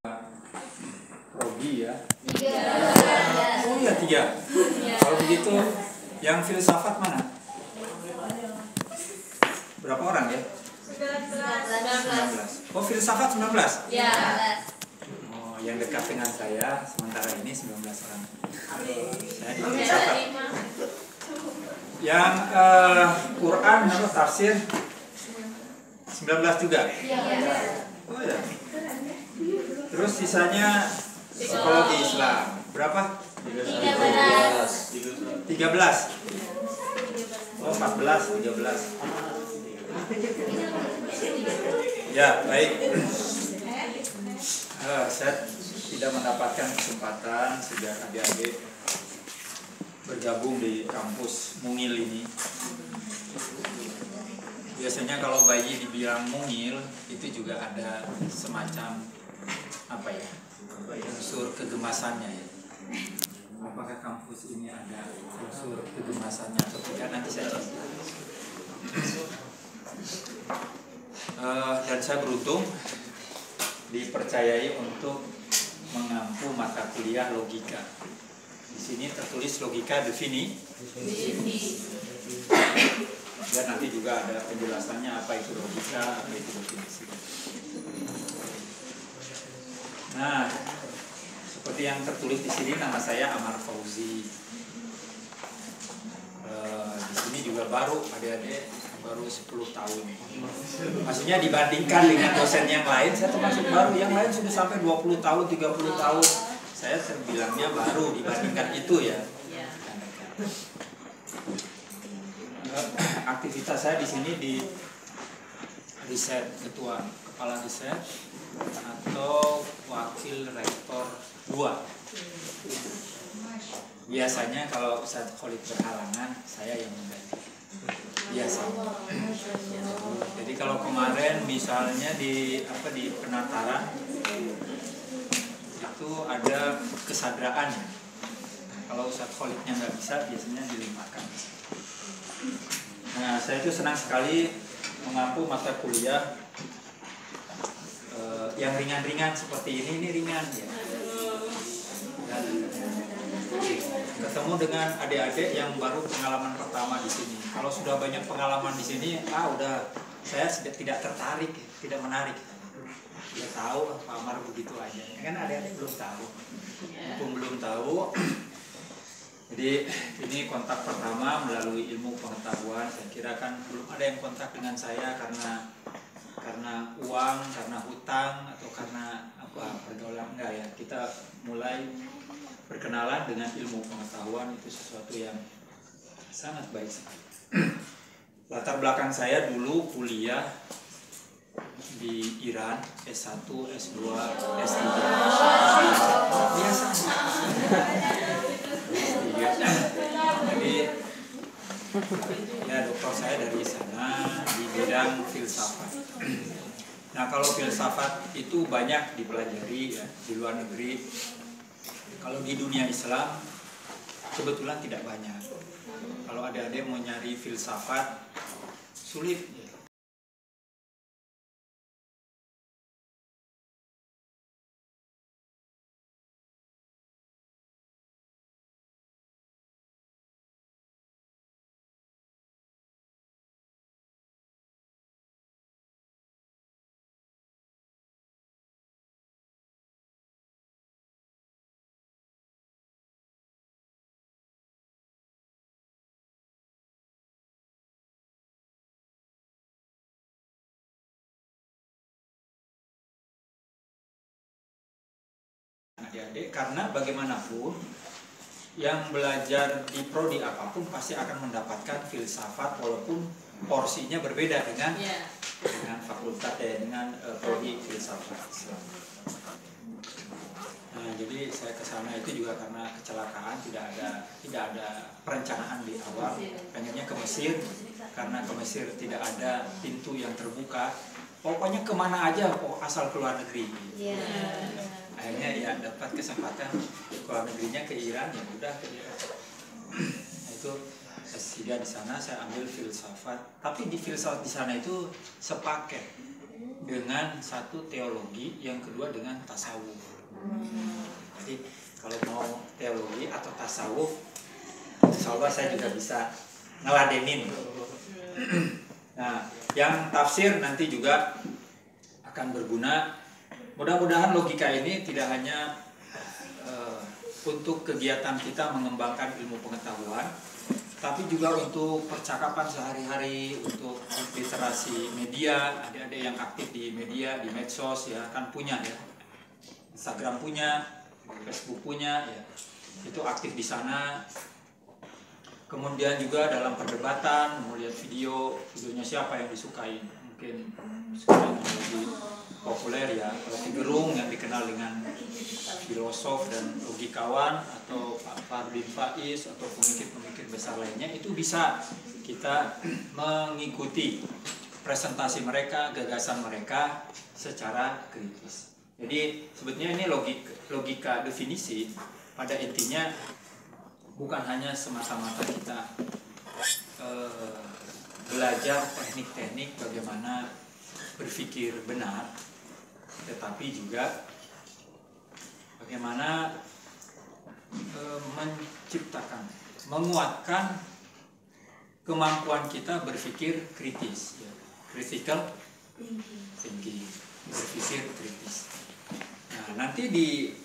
Rogi ya. 3. Oh iya 3. Kalau begitu yang filsafat mana? Berapa orang ya? 19. Oh filsafat 19? Ya. Oh yang dekat dengan saya sementara ini 19 orang. Saya di filsafat. Yang Quran atau tafsir 19 juga? Oh iya. Terus sisanya psikologi Islam berapa? 13. Oh 14, 13. Ya baik. Saya tidak mendapatkan kesempatan sejak adik-adik bergabung di kampus Mungil ini. Biasanya kalau bayi dibilang mungil itu juga ada semacam apa ya, unsur kegemasannya ya. Apakah kampus ini ada unsur kegemasannya atau tidak, nanti saya cerita. Dan saya beruntung dipercayai untuk mengampu mata kuliah logika. Di sini tertulis logika defini. Dan nanti juga ada penjelasannya apa itu logika, apa itu definisi. Nah, seperti yang tertulis di sini, nama saya Amar Fauzi. Di sini juga baru adik-adik baru 10 tahun. Maksudnya dibandingkan dengan dosen yang lain, saya termasuk baru. Yang lain sudah sampai 20 tahun, 30 tahun. Saya bilangnya baru dibandingkan itu ya. Aktivitas saya di sini di riset ketua kepala riset atau wakil rektor 2. Biasanya kalau Ustadz Khalid berhalangan, saya yang mengganti. Biasa. Jadi kalau kemarin misalnya di penataran itu ada kesadraan. Kalau Ustadz Khalidnya nggak bisa, biasanya dilimpahkan. Nah, saya itu senang sekali mengampu mata kuliah yang ringan-ringan seperti ini ringan ya. Dan ketemu dengan adik-adik yang baru pengalaman pertama di sini. Kalau sudah banyak pengalaman di sini, udah saya tidak tertarik, tidak menarik. Dia tahu Pak Amar begitu aja. Kan adik-adik belum tahu, belum tahu. Jadi ini kontak pertama melalui ilmu pengetahuan. Saya kira kan belum ada yang kontak dengan saya karena uang, karena hutang, atau karena apa pergaulan, enggak ya. Kita mulai berkenalan dengan ilmu pengetahuan, itu sesuatu yang sangat baik sekali. Latar belakang saya dulu kuliah di Iran, S1, S2, S3. Biasa. Jadi ya doktor saya dari sana di bidang filsafat. Nah kalau filsafat itu banyak dipelajari ya di luar negeri. Kalau di dunia Islam kebetulan tidak banyak. Kalau adik-adik mau nyari filsafat sulit ya. Adik-adik, karena bagaimanapun yang belajar di prodi apapun pasti akan mendapatkan filsafat walaupun porsinya berbeda dengan fakultas dengan prodi filsafat Islam. Nah, jadi saya ke sana itu juga karena kecelakaan, tidak ada perencanaan di awal. Pengennya ke Mesir, karena ke Mesir tidak ada pintu yang terbuka. Pokoknya kemana aja, asal keluar negeri. Akhirnya ya dapat kesempatan keluar negerinya ke Iran, ya udah ke Iran. Itu S3 di sana saya ambil filsafat, tapi di filsafat di sana itu sepaket dengan satu teologi, yang kedua dengan tasawuf. Jadi kalau mau teologi atau tasawuf, insya Allah saya juga bisa ngeladenin. Nah, yang tafsir nanti juga akan berguna. Mudah-mudahan logika ini tidak hanya untuk kegiatan kita mengembangkan ilmu pengetahuan, tapi juga untuk percakapan sehari-hari, untuk literasi media. Adik-adik yang aktif di media, di medsos ya kan punya ya, Instagram punya, Facebook punya ya, itu aktif di sana. Kemudian juga dalam perdebatan, mau lihat videonya siapa yang disukai, mungkin sekarang yang lebih populer ya, Rocky Gerung yang dikenal dengan filosof dan logikawan, atau Pak Fardin Faiz, atau pemikir-pemikir besar lainnya, itu bisa kita mengikuti presentasi mereka, gagasan mereka secara kritis. Jadi sebetulnya ini logika definisi pada intinya bukan hanya semata-mata kita belajar teknik-teknik bagaimana berpikir benar, tetapi juga bagaimana menciptakan, menguatkan kemampuan kita berpikir kritis, ya. Critical thinking, berpikir kritis. Nah, nanti ini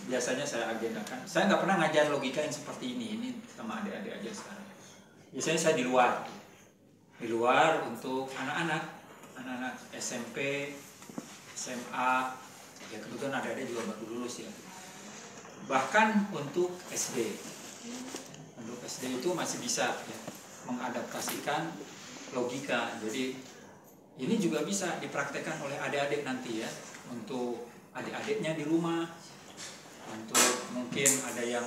biasanya saya agendakan. Saya nggak pernah ngajar logika yang seperti ini sama adik-adik aja sekarang. Biasanya saya di luar untuk anak-anak SMP, SMA, ya kebetulan adik-adik juga baru lulus ya. Bahkan untuk SD itu masih bisa ya, mengadaptasikan logika. Jadi ini juga bisa dipraktekkan oleh adik-adik nanti ya, untuk adik-adiknya di rumah. Untuk mungkin ada yang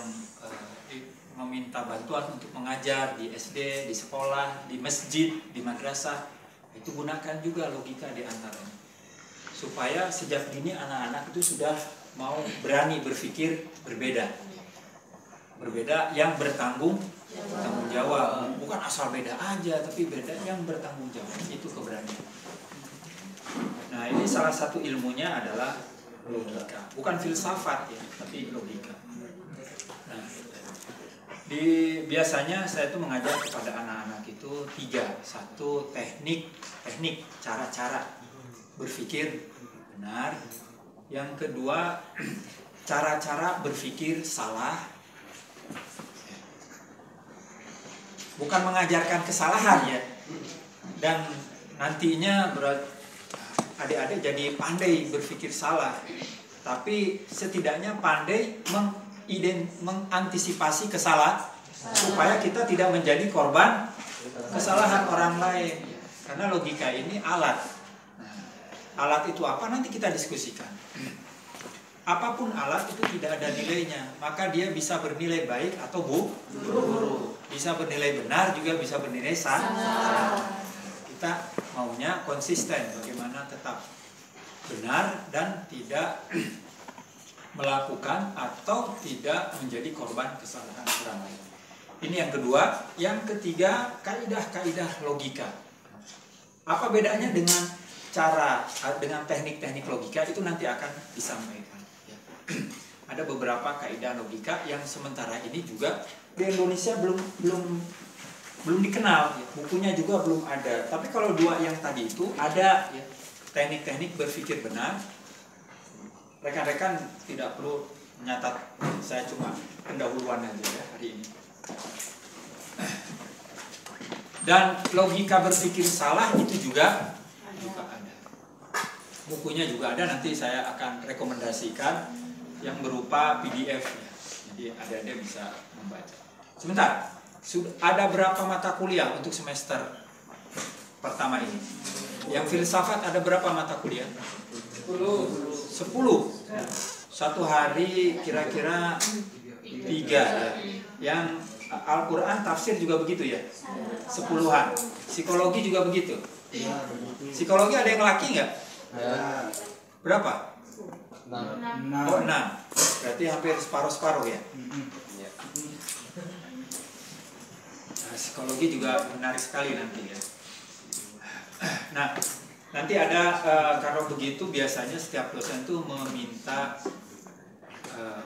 meminta bantuan untuk mengajar di SD, di sekolah, di masjid, di madrasah, itu gunakan juga logika di antaranya, supaya sejak dini anak-anak itu sudah mau berani berpikir berbeda yang bertanggung jawab, bukan asal beda aja, tapi beda yang bertanggung jawab, itu keberanian. Nah, ini salah satu ilmunya adalah logika, bukan filsafat ya, tapi logika. Nah, biasanya saya itu mengajar kepada anak-anak itu 3. 1, teknik, cara-cara berpikir benar. Yang kedua, cara-cara berpikir salah. Bukan mengajarkan kesalahan ya. Dan nantinya adik-adik jadi pandai berpikir salah, tapi setidaknya pandai mengantisipasi kesalahan supaya kita tidak menjadi korban kesalahan orang lain. Karena logika ini alat. Alat itu apa? Nanti kita diskusikan. Apapun alat itu tidak ada nilainya, maka dia bisa bernilai baik atau buruk. Bisa bernilai benar, juga bisa bernilai salah. Kita maunya konsisten, bagaimana tetap benar dan tidak melakukan atau tidak menjadi korban kesalahan orang lain. Ini yang kedua. Yang ketiga, kaidah-kaidah logika. Apa bedanya dengan teknik-teknik logika, itu nanti akan disampaikan. Ya. Ada beberapa kaidah logika yang sementara ini juga di Indonesia belum dikenal, ya. Bukunya juga belum ada. Tapi kalau 2 yang tadi itu ada ya, teknik-teknik berpikir benar. Rekan-rekan tidak perlu menyatat, saya cuma pendahuluan aja ya hari ini. Dan logika berpikir salah itu juga ada. Bukunya juga ada, nanti saya akan rekomendasikan yang berupa PDF ya. Jadi adik-adik bisa membaca. Sebentar, ada berapa mata kuliah untuk semester pertama ini? Yang filsafat ada berapa mata kuliah? 10. Satu hari kira-kira 3 ya. Yang Al-Quran tafsir juga begitu ya? 10-an. Psikologi juga begitu? Psikologi ada yang laki nggak? Berapa? 6. Oh, 6. Berarti hampir separuh-separuh ya? Nah, psikologi juga menarik sekali nanti ya. Nah, nanti ada kalau begitu biasanya setiap dosen tuh meminta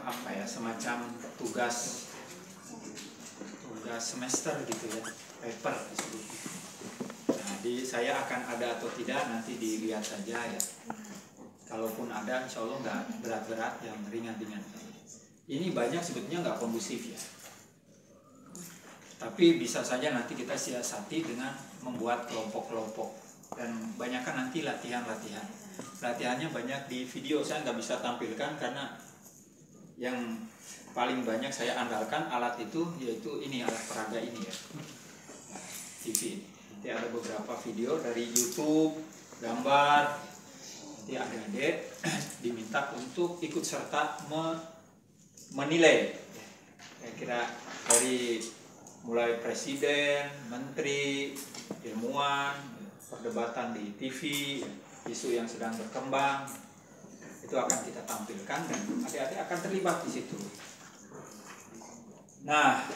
apa ya, semacam tugas semester gitu ya, paper disebutnya. Nah, saya akan ada atau tidak nanti dilihat saja ya. Kalaupun ada, insya Allah nggak berat-berat, yang ringan-ringan. Ini banyak sebetulnya nggak kondusif ya. Tapi bisa saja nanti kita siasati dengan membuat kelompok-kelompok. Dan banyakkan nanti latihan-latihan. Latihannya banyak di video, saya nggak bisa tampilkan karena yang paling banyak saya andalkan alat itu yaitu ini, alat peraga ini ya, TV. Nanti ada beberapa video dari YouTube, gambar. Nanti adik-adik diminta untuk ikut serta menilai. Kira-kira dari mulai presiden, menteri, ilmuwan, perdebatan di TV, isu yang sedang berkembang, itu akan kita tampilkan dan adik-adik akan terlibat di situ. Nah,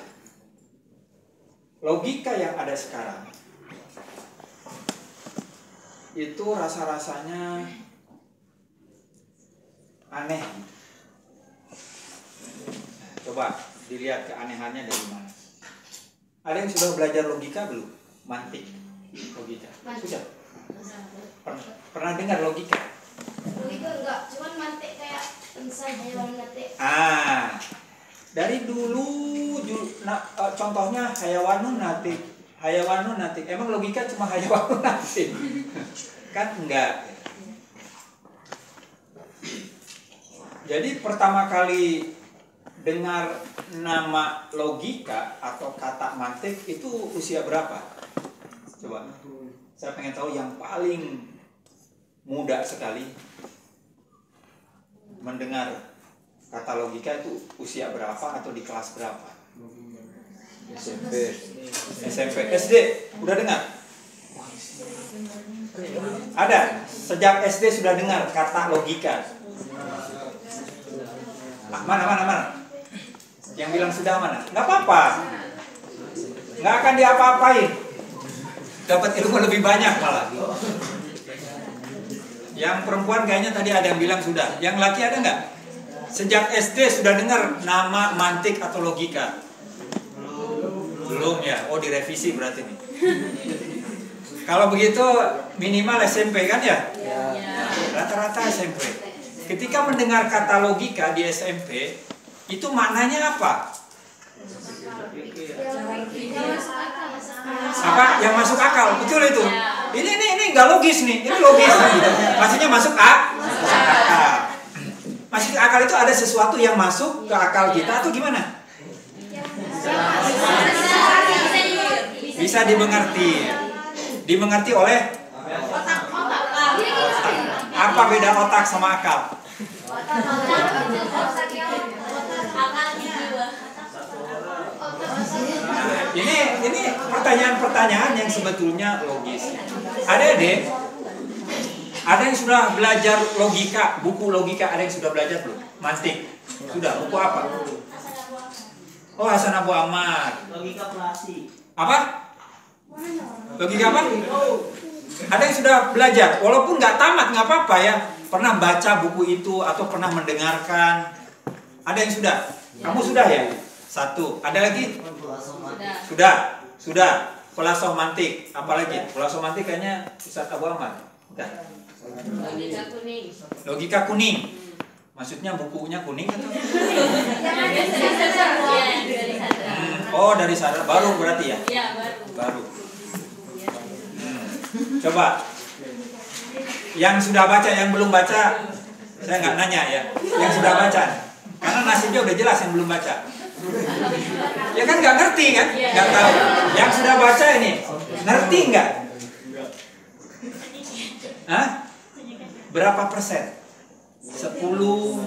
logika yang ada sekarang itu rasa-rasanya aneh. Coba dilihat keanehannya dari mana. Ada yang sudah belajar logika belum? Mantik logika. Sudah? Pernah dengar logika? Logika enggak, cuman mantik kayak insan hewan ngetik. Dari dulu contohnya hayawanun natik. Emang logika cuma hayawanun natik? Kan enggak. Jadi pertama kali dengar nama logika atau kata mantik itu usia berapa? Coba. Saya pengen tahu yang paling muda sekali mendengar kata logika itu usia berapa atau di kelas berapa? SMP, SD udah dengar? Ada? Sejak SD sudah dengar kata logika? Mana? Yang bilang sudah mana? Nggak apa-apa. Nggak akan diapa-apain. Dapat ilmu lebih banyak malah. Yang perempuan kayaknya tadi ada yang bilang sudah. Yang laki ada nggak? Sejak SD sudah dengar nama mantik atau logika? Belum ya? Oh, direvisi berarti nih. Kalau begitu minimal SMP kan ya? Rata-rata SMP. Ketika mendengar kata logika di SMP, itu maknanya apa? Apa? Yang masuk akal. Betul itu. Ini nggak logis nih. Ini logis. Maksudnya masuk akal. Masuk akal itu ada sesuatu yang masuk ke akal kita atau gimana? Bisa dimengerti. Dimengerti oleh otak. Apa beda otak sama akal? Ini pertanyaan-pertanyaan yang sebetulnya logis. Ada yang sudah belajar logika, buku logika ada yang sudah belajar belum? Mantik. Sudah, buku apa? Oh, Hasan Abu Ahmad. Logika klasik. Apa? Logika apa? Ada yang sudah belajar, walaupun nggak tamat nggak apa-apa ya. Pernah baca buku itu atau pernah mendengarkan? Ada yang sudah? Kamu sudah ya? Satu. Ada lagi? Sudah. Filosof mantik. Apalagi? Filosof mantik kayaknya Ustaz Abu Ahmad. Udah. Logika kuning. Maksudnya bukunya kuning atau? Oh, dari sadar baru berarti ya? Iya, baru. Coba. Yang sudah baca, yang belum baca, saya nggak nanya ya. Yang sudah baca, karena nasibnya udah jelas yang belum baca. Ya kan nggak ngerti kan? Nggak tahu. Yang sudah baca ini, ngerti nggak? Hah? Berapa persen? 10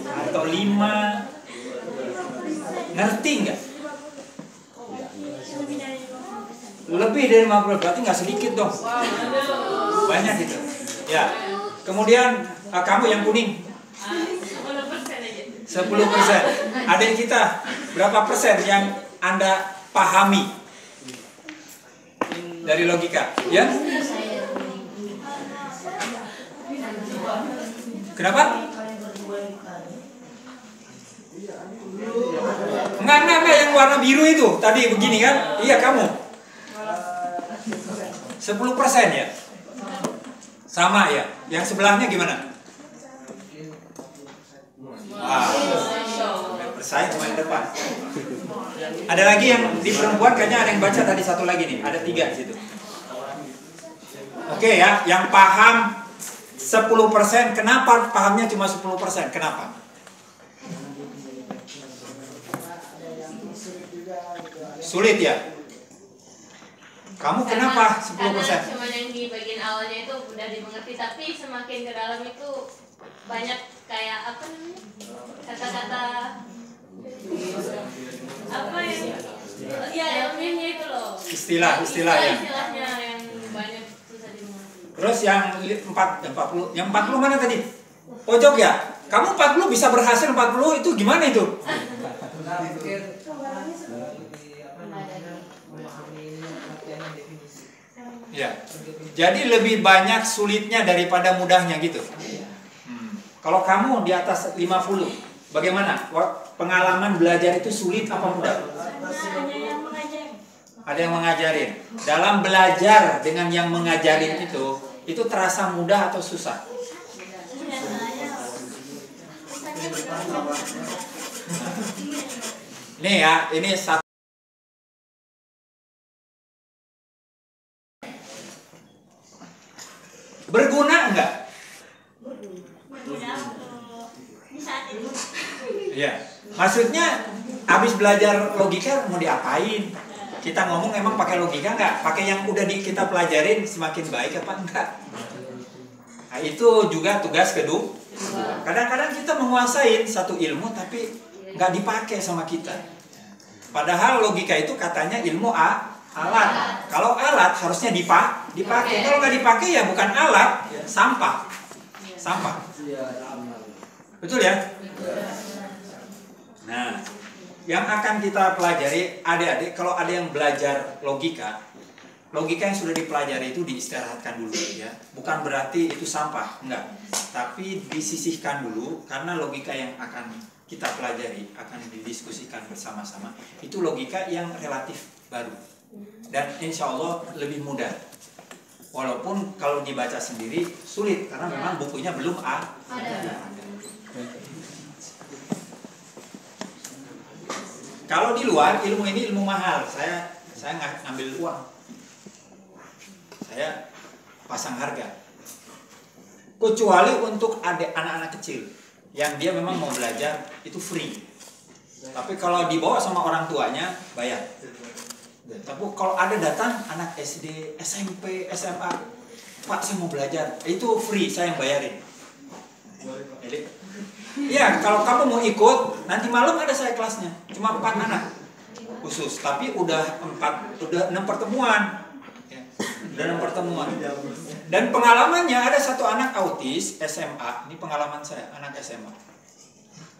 atau 5? Ngerti nggak? Lebih dari 50, berarti nggak sedikit dong. Banyak gitu. Ya. Kemudian kamu yang kuning 10%. Adik kita berapa persen yang Anda pahami dari logika? Ya? Kenapa? Enggak, yang warna biru itu tadi begini kan? Iya, kamu 10% ya? Sama ya? Yang sebelahnya gimana? Bersaing sama yang depan. Ada lagi yang di perempuan, kayaknya ada yang baca tadi satu lagi nih. Ada 3 di situ. Oke ya, yang paham 10%. Kenapa pahamnya cuma 10%? Kenapa? Sulit ya? Kamu kenapa 10%? Karena cuma yang di bagian awalnya itu udah dimengerti, tapi semakin ke dalam itu banyak kayak apa namanya, kata-kata apa yang ilmiahnya itu loh, istilah ya. Istilahnya yang banyak susah dimengerti. Terus yang 40 mana tadi? Pojok ya? Kamu 40 bisa berhasil 40 itu gimana itu? Ya. Jadi lebih banyak sulitnya daripada mudahnya gitu. Kalau kamu di atas 50, bagaimana? Pengalaman belajar itu sulit apa mudah? Ada yang mengajarin. Dalam belajar dengan yang mengajarin itu terasa mudah atau susah? Nih ya, ini satu. Berguna enggak? Iya. Maksudnya habis belajar logika mau diapain? Kita ngomong emang pakai logika enggak? Pakai yang udah kita pelajarin semakin baik apa enggak? Nah, itu juga tugas kedua. Kadang-kadang kita menguasai satu ilmu tapi enggak dipakai sama kita. Padahal logika itu katanya ilmu alat. Kalau alat harusnya dipakai. Kalau nggak dipakai ya bukan alat, sampah. Betul ya? Nah, yang akan kita pelajari adik-adik, kalau ada yang belajar logika yang sudah dipelajari itu diistirahatkan dulu ya. Bukan berarti itu sampah, enggak. Tapi disisihkan dulu karena logika yang akan kita pelajari akan didiskusikan bersama-sama. Itu logika yang relatif baru. Dan insya Allah lebih mudah. Walaupun kalau dibaca sendiri sulit karena memang bukunya belum ada. Kalau di luar ilmu ini ilmu mahal. Saya nggak ngambil uang. Saya pasang harga. Kecuali untuk anak-anak kecil yang dia memang mau belajar itu free. Tapi kalau dibawa sama orang tuanya bayar. Tapi kalau ada datang anak SD, SMP, SMA, Pak saya mau belajar, itu free, saya yang bayarin. Jadi, ya kalau kamu mau ikut, nanti malam ada saya kelasnya, cuma 4 anak khusus, tapi udah 6 pertemuan, ya, udah 6 pertemuan. Dan pengalamannya ada satu anak autis SMA, ini pengalaman saya, anak SMA,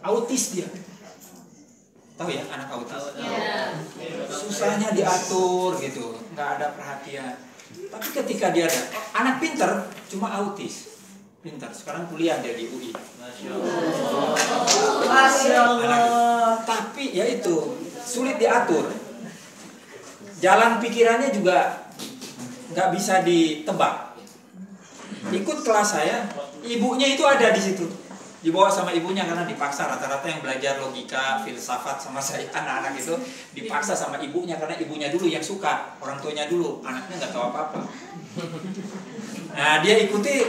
autis dia. Tahu ya anak autis? Susahnya diatur gitu, nggak ada perhatian. Tapi ketika dia ada anak pinter, cuma autis, pinter. Sekarang kuliah dia di UI. Masya Allah. Tapi ya itu sulit diatur. Jalan pikirannya juga nggak bisa ditebak. Ikut kelas saya, ibunya itu ada di situ. Dibawa sama ibunya karena dipaksa, rata-rata yang belajar logika, filsafat sama saya anak-anak itu dipaksa sama ibunya karena ibunya dulu yang suka, orang tuanya dulu, anaknya nggak tahu apa-apa. Nah dia ikuti,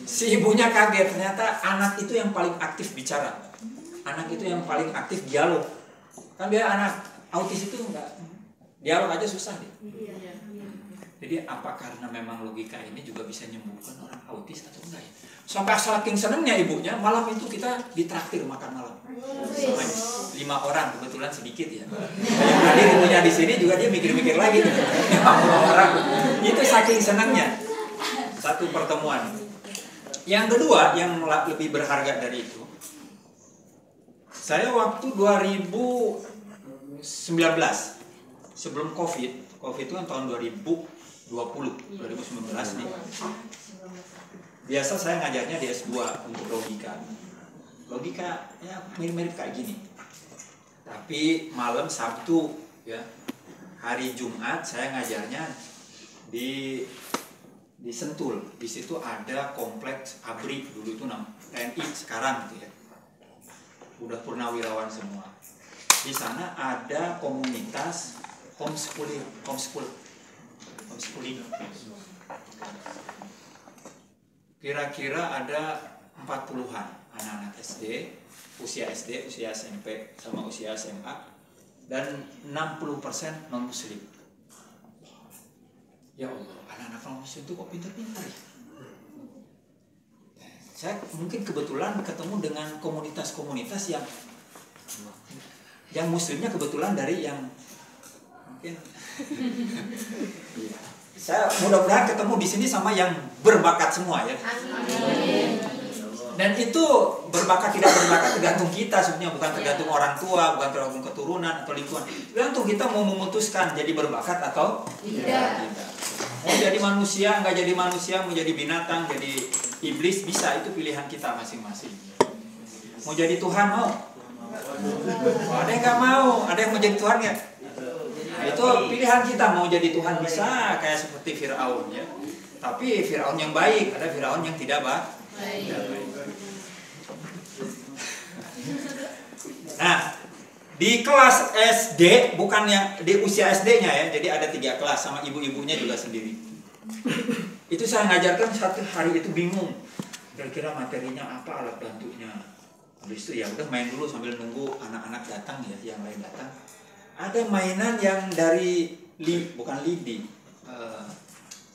si ibunya kaget ternyata anak itu yang paling aktif bicara, anak itu yang paling aktif dialog. Kan dia anak autis itu enggak dialog aja susah dia. Jadi apa karena memang logika ini juga bisa menyembuhkan orang autis atau enggak ya? Sampai saking senengnya ibunya, malam itu kita ditraktir makan malam. Sama 5 orang, kebetulan sedikit ya. Yang hadir ibunya di sini juga dia mikir-mikir lagi. 50 orang. Itu saking senangnya. Satu pertemuan. Yang kedua, yang lebih berharga dari itu, saya waktu 2019 sebelum COVID itu kan tahun 2019 nih. biasa saya ngajarnya di S2 untuk logika. Logika ya mirip-mirip kayak gini. Tapi malam Sabtu ya, hari Jumat saya ngajarnya di Sentul. Di situ ada kompleks ABRI, dulu itu TNI, sekarang gitu ya. Udah purnawirawan semua. Di sana ada komunitas homeschooling. Kira-kira ada 40-an anak-anak SD, usia SMP sama usia SMA, dan 60% non muslim. Ya Allah, anak-anak non muslim itu kok pintar-pintar ya? Saya mungkin kebetulan ketemu dengan komunitas-komunitas yang muslimnya kebetulan dari yang mungkin saya mudah-mudahan ketemu di sini sama yang berbakat semua ya. Dan itu berbakat tidak berbakat tergantung kita sebenarnya, bukan tergantung orang tua, bukan tergantung keturunan atau lingkungan. Tergantung kita mau memutuskan jadi berbakat atau tidak. Mau jadi manusia, nggak jadi manusia, mau jadi binatang, jadi iblis, bisa, itu pilihan kita masing-masing. Mau jadi Tuhan mau? Ada yang nggak mau, ada yang mau jadi Tuhan ya. Nah, itu pilihan kita, mau jadi Tuhan bisa kayak seperti Firaun ya. Tapi Firaun yang baik, ada Firaun yang tidak baik. Nah, di kelas SD, bukan yang di usia SD-nya ya, jadi ada 3 kelas sama ibu-ibunya juga sendiri. Itu saya ngajarkan satu hari itu bingung, kira-kira materinya apa, alat bantunya. Habis itu ya udah main dulu sambil nunggu anak-anak datang ya, yang lain datang. Ada mainan yang dari bukan lidi,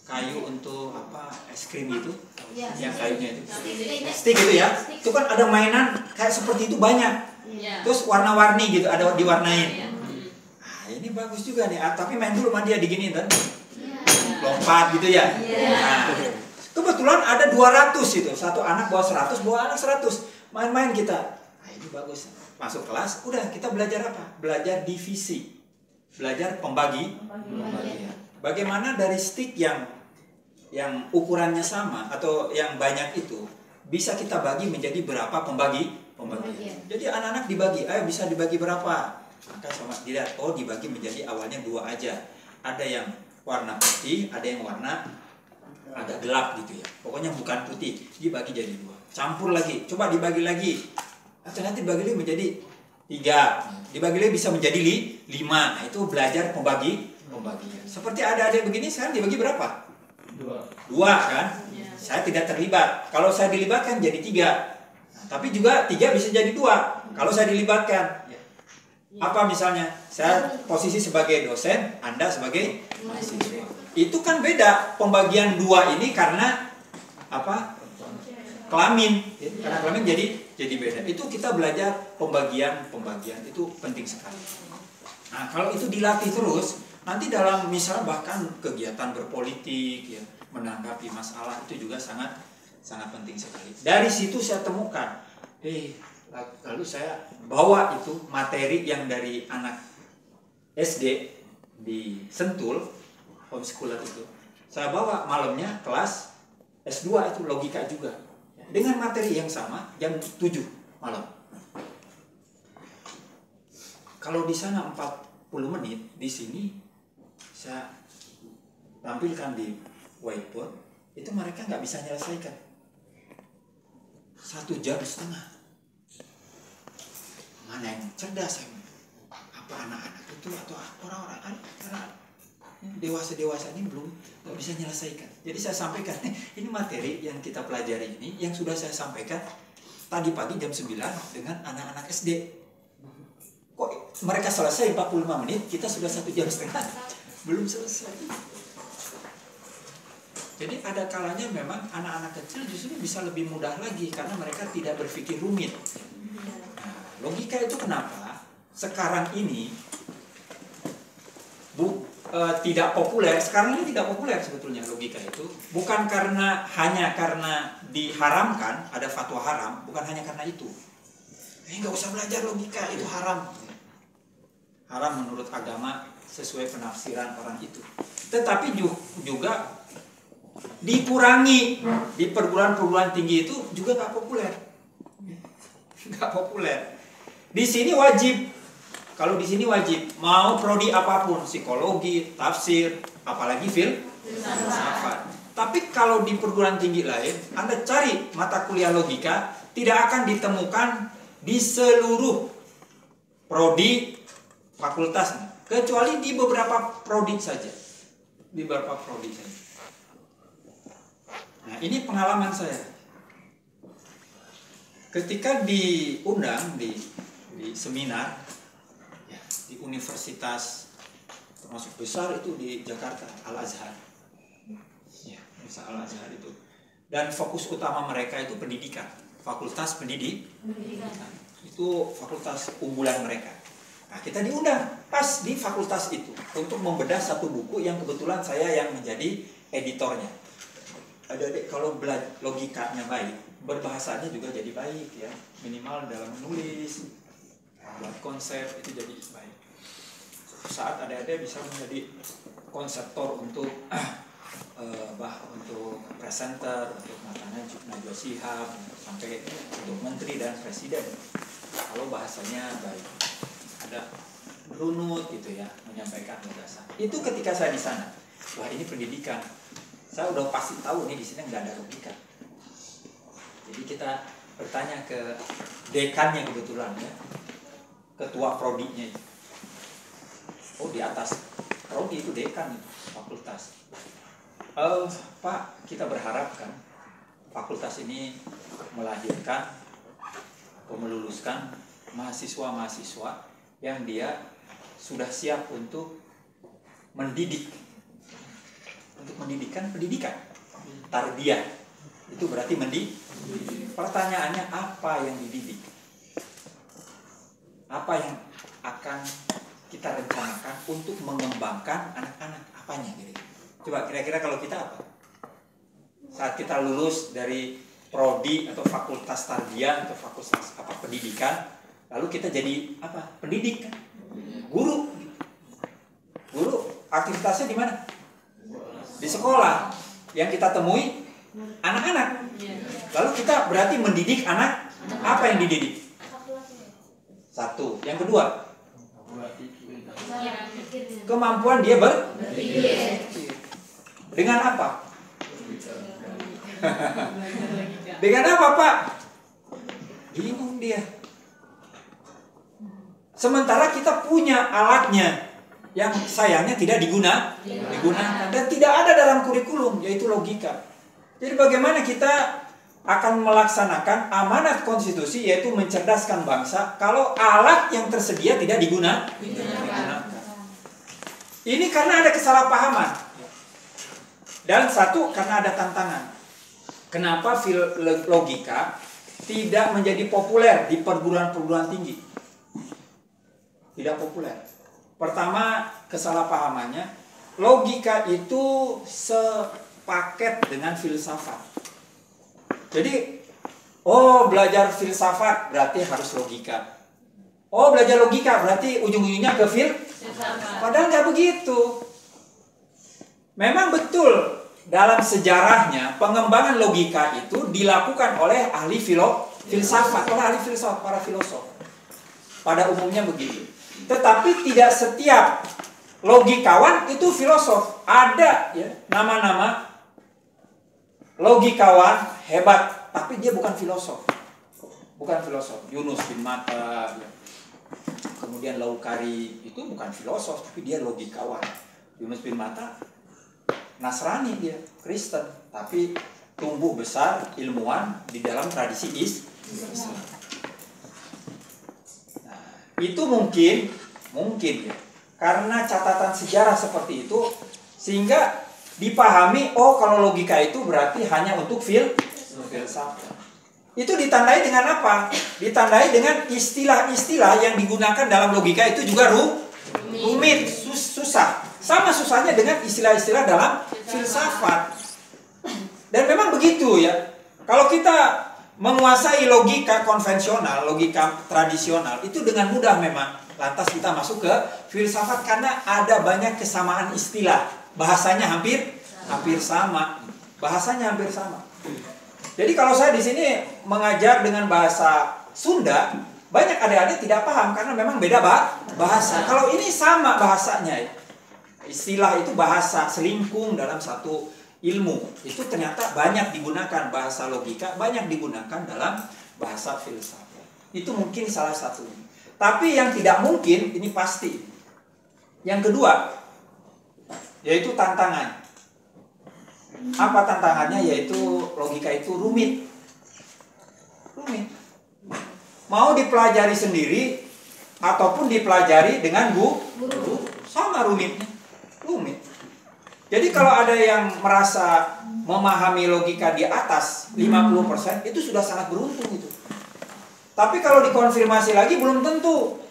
kayu untuk apa, es krim itu, Ya, yang kayunya itu, stick stick itu ya. Itu kan ada mainan kayak seperti itu banyak. Terus warna-warni gitu, ada diwarnain. Nah, ini bagus juga nih. Tapi main dulu sama dia diginiin kan, lompat gitu ya. Nah, kebetulan ada 200 itu, satu anak bawa 100, bawa anak 100, main-main kita. Nah, ini bagus. Masuk kelas, udah kita belajar apa? Belajar divisi, belajar pembagian. Bagaimana dari stick yang ukurannya sama atau yang banyak itu bisa kita bagi menjadi berapa pembagian. Jadi anak-anak dibagi, ayo bisa dibagi berapa? Maka sama dilihat, oh dibagi menjadi awalnya 2 aja. Ada yang warna putih, ada yang warna agak gelap gitu ya. Pokoknya bukan putih, dibagi jadi 2. Campur lagi, coba dibagi lagi. Ternyata dibagi lagi menjadi 3. Dibagi lagi bisa menjadi 5. Nah, itu belajar pembagian. Seperti ada begini, sekarang dibagi berapa? 2 kan? Saya tidak terlibat. Kalau saya dilibatkan jadi 3. Tapi juga 3 bisa jadi 2 kalau saya dilibatkan. Apa misalnya? Saya posisi sebagai dosen, Anda sebagai mahasiswa. Itu kan beda pembagian 2 ini karena apa? Kelamin. Karena kelamin jadi beda. Itu kita belajar pembagian itu penting sekali. Nah, kalau itu dilatih terus, nanti dalam misalnya bahkan kegiatan berpolitik ya, menanggapi masalah itu juga sangat penting sekali. Dari situ saya temukan, lalu saya bawa itu materi yang dari anak SD di Sentul, homeschooler itu. Saya bawa malamnya kelas S2 itu logika juga. Dengan materi yang sama jam 7 malam. Kalau di sana 40 menit, di sini saya tampilkan di whiteboard, itu mereka nggak bisa menyelesaikan 1,5 jam. Mana yang cerdas saya? Apa anak-anak itu atau orang-orang karena dewasa ini belum nggak bisa menyelesaikan. Jadi saya sampaikan, ini materi yang kita pelajari ini yang sudah saya sampaikan tadi pagi jam 9 dengan anak-anak SD. Kok mereka selesai 45 menit, kita sudah 1,5 jam belum selesai. Jadi ada kalanya memang anak-anak kecil justru bisa lebih mudah lagi karena mereka tidak berpikir rumit. Nah, logika itu kenapa sekarang ini tidak populer. Sekarang ini tidak populer sebetulnya logika itu. Bukan hanya karena diharamkan, ada fatwa haram, bukan hanya karena itu. Nggak usah belajar logika, itu haram. Haram menurut agama sesuai penafsiran orang itu. Tetapi juga dikurangi di perguruan tinggi itu juga nggak populer. Nggak populer. Di sini wajib. Kalau di sini wajib, mau prodi apapun, psikologi, tafsir, apalagi filsafat. Tapi kalau di perguruan tinggi lain, Anda cari mata kuliah logika, tidak akan ditemukan di seluruh prodi fakultasnya, kecuali di beberapa prodi saja. Di beberapa prodi saja. Nah, ini pengalaman saya. Ketika diundang di seminar ya, di universitas termasuk besar itu di Jakarta, Al-Azhar. Ya, Al-Azhar itu. Dan fokus utama mereka itu pendidikan, fakultas pendidikan. Itu fakultas unggulan mereka. Nah, kita diundang pas di fakultas itu untuk membedah satu buku yang kebetulan saya yang menjadi editornya. Adik-adik kalau belajar logikanya baik, berbahasanya juga jadi baik ya, minimal dalam menulis, buat konsep itu jadi baik. Suatu saat adik-adik bisa menjadi konseptor untuk untuk presenter, untuk Najwa Shihab, sampai untuk menteri dan presiden. Kalau bahasanya baik, ada runut gitu ya, menyampaikan gagasan. Itu ketika saya di sana, wah ini pendidikan. Saya udah pasti tahu nih di sini nggak ada logika. Jadi kita bertanya ke dekannya kebetulan ya, ketua prodinya itu. Oh di atas prodi itu dekan itu, fakultas. Pak, kita berharap kan fakultas ini melahirkan atau meluluskan mahasiswa-mahasiswa yang dia sudah siap untuk mendidik. Untuk pendidikan tarbiyah itu berarti mendidik. Pertanyaannya apa yang dididik? Apa yang akan kita rencanakan untuk mengembangkan anak-anak? Apanya kira-kira? Coba kira-kira kalau kita apa? Saat kita lulus dari prodi atau fakultas tarbiyah atau fakultas apa pendidikan, lalu kita jadi apa? Pendidik kan? Guru. Guru aktivitasnya di mana? Di sekolah. Yang kita temui anak-anak. Lalu kita berarti mendidik anak. Apa yang dididik? Satu. Yang kedua, kemampuan dia berpikir. Dengan apa? Dengan apa, Pak? Bingung dia. Sementara kita punya alatnya yang sayangnya tidak digunakan dan tidak ada dalam kurikulum, yaitu logika. Jadi bagaimana kita akan melaksanakan amanat konstitusi, yaitu mencerdaskan bangsa, kalau alat yang tersedia tidak digunakan? Ini karena ada kesalahpahaman. Dan satu, karena ada tantangan. Kenapa logika tidak menjadi populer di perguruan-perguruan tinggi? Tidak populer. Pertama, kesalahpahamannya, logika itu sepaket dengan filsafat. Jadi, belajar filsafat berarti harus logika. Belajar logika berarti ujung-ujungnya ke filsafat. Padahal nggak begitu. Memang betul dalam sejarahnya pengembangan logika itu dilakukan oleh ahli filsafat, oleh ahli filsafat, para filosof. Pada umumnya begitu. Tetapi tidak setiap logikawan itu filosof. Ada ya nama-nama logikawan hebat, tapi dia bukan filosof. Bukan filosof. Yunus bin Matta, ya. Kemudian Laukari itu bukan filosof, tapi dia logikawan. Yunus bin Matta Nasrani, dia Kristen, tapi tumbuh besar ilmuwan di dalam tradisi Islam. Itu mungkin ya, karena catatan sejarah seperti itu sehingga dipahami kalau logika itu berarti hanya untuk filsafat. Itu ditandai dengan apa? Ditandai dengan istilah-istilah yang digunakan dalam logika itu juga rumit, susah. Sama susahnya dengan istilah-istilah dalam filsafat. Dan memang begitu ya. Kalau kita menguasai logika konvensional, logika tradisional, itu dengan mudah memang. Lantas kita masuk ke filsafat karena ada banyak kesamaan istilah. Bahasanya hampir sama. Bahasanya hampir sama. Jadi kalau saya di sini mengajar dengan bahasa Sunda, banyak adik-adik tidak paham karena memang beda bahasa. Kalau ini sama bahasanya, istilah itu bahasa selingkung dalam satu ilmu. Itu ternyata banyak digunakan bahasa logika, banyak digunakan dalam bahasa filsafat. Itu mungkin salah satunya. Tapi yang tidak mungkin, ini pasti. Yang kedua, yaitu tantangan. Apa tantangannya? Yaitu logika itu rumit. Rumit. Mau dipelajari sendiri ataupun dipelajari dengan guru, sama rumitnya. Rumit. Jadi kalau ada yang merasa memahami logika di atas 50%, itu sudah sangat beruntung itu. Tapi kalau dikonfirmasi lagi belum tentu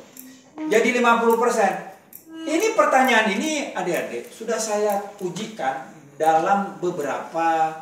jadi 50%. Ini pertanyaan ini adik-adik sudah saya ujikan dalam beberapa